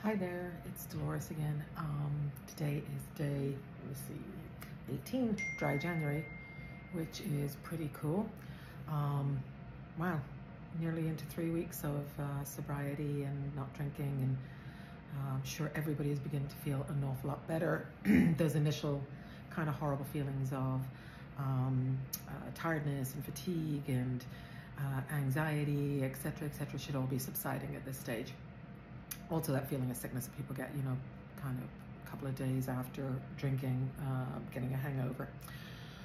Hi there, it's Dolores again. Today is day, 18, dry January, which is pretty cool. Wow, nearly into 3 weeks of sobriety and not drinking, and I'm sure everybody is beginning to feel an awful lot better. Those initial kind of horrible feelings of tiredness and fatigue and anxiety, etc., should all be subsiding at this stage. Also, that feeling of sickness that people get, kind of a couple of days after drinking, getting a hangover.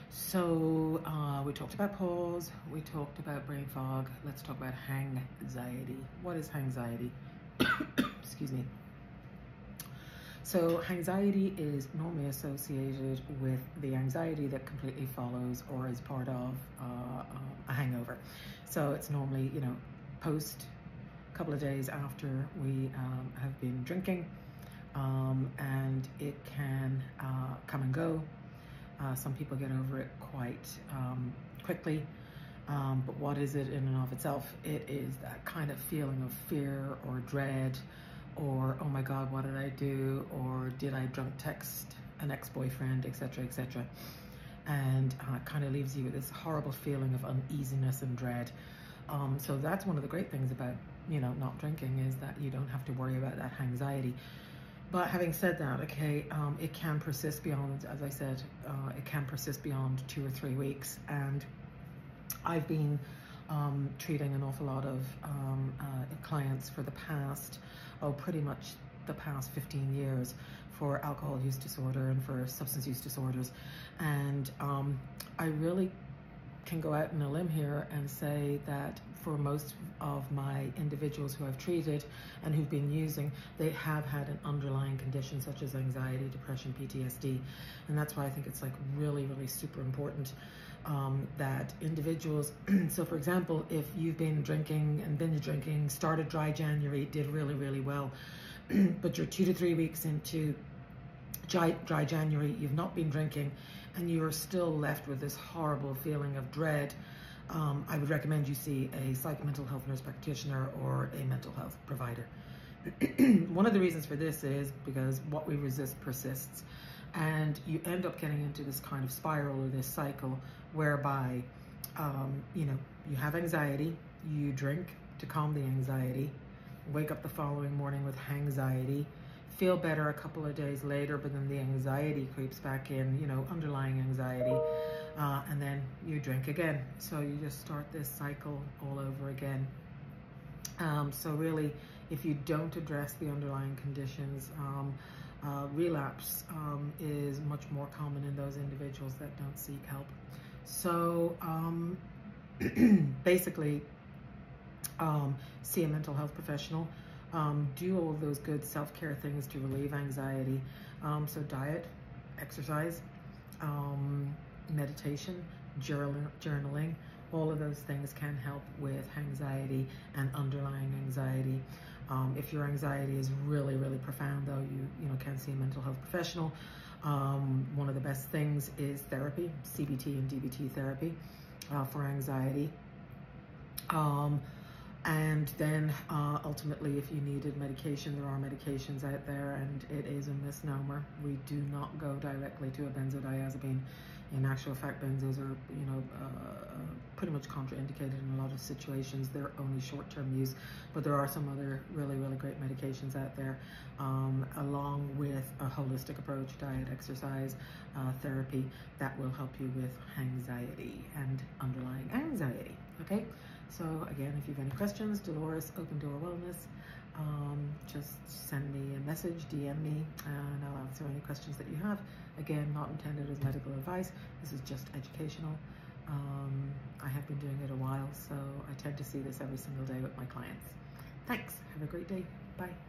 So we talked about pause, we talked about brain fog. Let's talk about hangxiety. What is hangxiety? Excuse me. So hangxiety is normally associated with the anxiety that completely follows or is part of a hangover. So it's normally, post couple of days after we have been drinking, and it can come and go. Some people get over it quite quickly, but what is it in and of itself? It is that kind of feeling of fear or dread, or oh my God, what did I do? Or did I drunk text an ex-boyfriend, etc., and it kind of leaves you with this horrible feeling of uneasiness and dread. So that's one of the great things about not drinking, is that you don't have to worry about that anxiety. But having said that, okay, it can persist beyond, as I said, it can persist beyond 2 or 3 weeks. And I've been treating an awful lot of clients for the past, pretty much the past 15 years for alcohol use disorder and for substance use disorders. And I really can go out on a limb here and say that for most of my individuals who I've treated and who've been using, they have had an underlying condition such as anxiety, depression, PTSD. And that's why I think it's like really, really super important that individuals, so for example, if you've been drinking and binge drinking, started dry January, did really, really well, but you're 2 to 3 weeks into dry January, you've not been drinking, and you're still left with this horrible feeling of dread, I would recommend you see a mental health nurse practitioner or a mental health provider. One of the reasons for this is because what we resist persists, and you end up getting into this kind of spiral or this cycle whereby, you have anxiety, you drink to calm the anxiety, wake up the following morning with hangxiety, feel better a couple of days later, but then the anxiety creeps back in, underlying anxiety, and then you drink again. So you just start this cycle all over again. So really, if you don't address the underlying conditions, relapse is much more common in those individuals that don't seek help. So basically, see a mental health professional. Do all of those good self-care things to relieve anxiety. So diet, exercise, meditation, journaling, all of those things can help with anxiety and underlying anxiety. If your anxiety is really, really profound, though, you can see a mental health professional. One of the best things is therapy, CBT and DBT therapy for anxiety. And then ultimately, if you needed medication, there are medications out there, and it is a misnomer. We do not go directly to a benzodiazepine. In actual fact, benzos are, pretty much contraindicated in a lot of situations. They're only short-term use, but there are some other really, really great medications out there, along with a holistic approach, diet, exercise, therapy, that will help you with anxiety and underlying anxiety, okay? So again, if you have any questions, Dolores, Open Door Wellness, just send me a message, DM me, and I'll answer any questions that you have. Again, not intended as medical advice. This is just educational. I have been doing it a while, so I tend to see this every single day with my clients. Thanks. Have a great day. Bye.